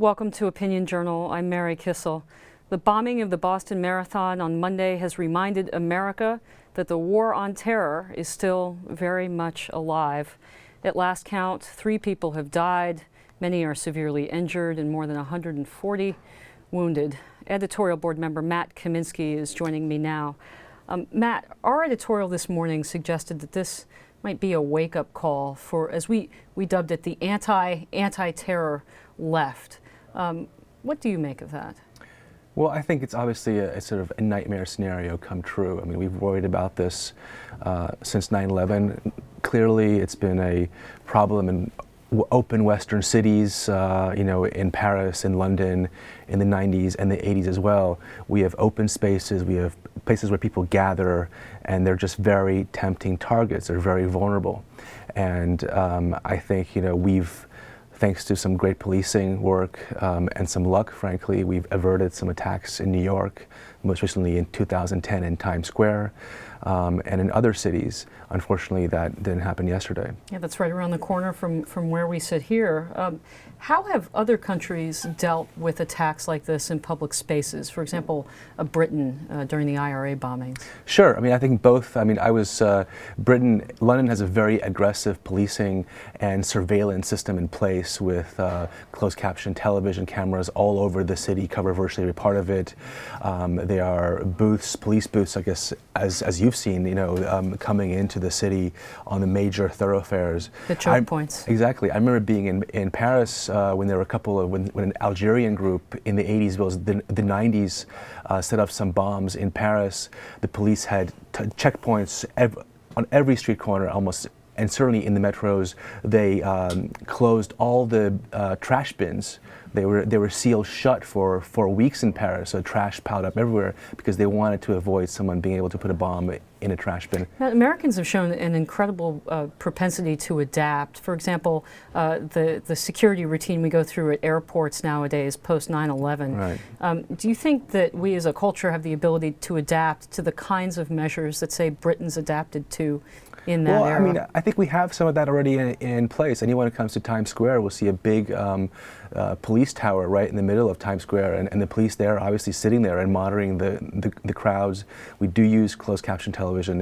Welcome to Opinion Journal. I'm Mary Kissel. The bombing of the Boston Marathon on Monday has reminded America that the war on terror is still very much alive. At last count, 3 people have died, many are severely injured, and more than 140 wounded. Editorial board member Matt Kaminski is joining me now. Matt, our editorial this morning suggested that this might be a wake-up call for, as we dubbed it, the anti-terror left. What do you make of that? Well, I think it's obviously a sort of a nightmare scenario come true. I mean, we've worried about this since 9/11. Clearly, it's been a problem in open Western cities, in Paris and London in the 90s and the 80s as well. We have open spaces, we have places where people gather, and they're just very tempting targets. They're very vulnerable. And I think, thanks to some great policing work and some luck, frankly, we've averted some attacks in New York, most recently in 2010 in Times Square, and in other cities. Unfortunately, that didn't happen yesterday. Yeah, that's right around the corner from where we sit here. How have other countries dealt with attacks like this in public spaces? For example, Britain during the IRA bombings. Sure. I mean, I think both. I mean, London has a very aggressive policing and surveillance system in place with closed caption television cameras all over the city, cover virtually every part of it. There are booths, police booths, I guess, as you've seen, coming into the city on the major thoroughfares. The choke points. Exactly. I remember being in Paris when there were a couple of, when an Algerian group in the 80s, well, the 90s, set up some bombs in Paris. The police had checkpoints on every street corner almost, and certainly in the metros. They closed all the trash bins. They were sealed shut for weeks in Paris, so trash piled up everywhere because they wanted to avoid someone being able to put a bomb in a trash bin. Now, Americans have shown an incredible propensity to adapt. For example, the security routine we go through at airports nowadays post 9/11. Right. Do you think that we as a culture have the ability to adapt to the kinds of measures that, say, Britain's adapted to in that era? I mean, I think we have some of that already in place. Anyone who comes to Times Square will see a big police tower right in the middle of Times Square, and the police there are obviously sitting there and monitoring the crowds. We do use closed caption television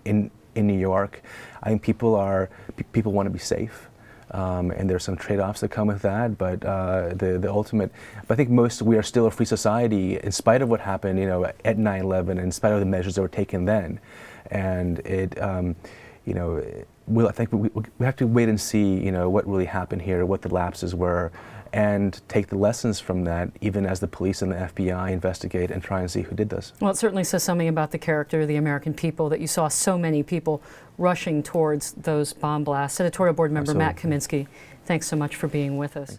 in New York. I think people want to be safe, and there's some trade-offs that come with that. But the ultimate, I think we are still a free society in spite of what happened, at 9/11, in spite of the measures that were taken then, and I think we have to wait and see, what really happened here, what the lapses were, and take the lessons from that, even as the police and the FBI investigate and try and see who did this. Well, it certainly says something about the character of the American people that you saw so many people rushing towards those bomb blasts. Editorial board member Matt Kaminski, thanks so much for being with us. Thank you.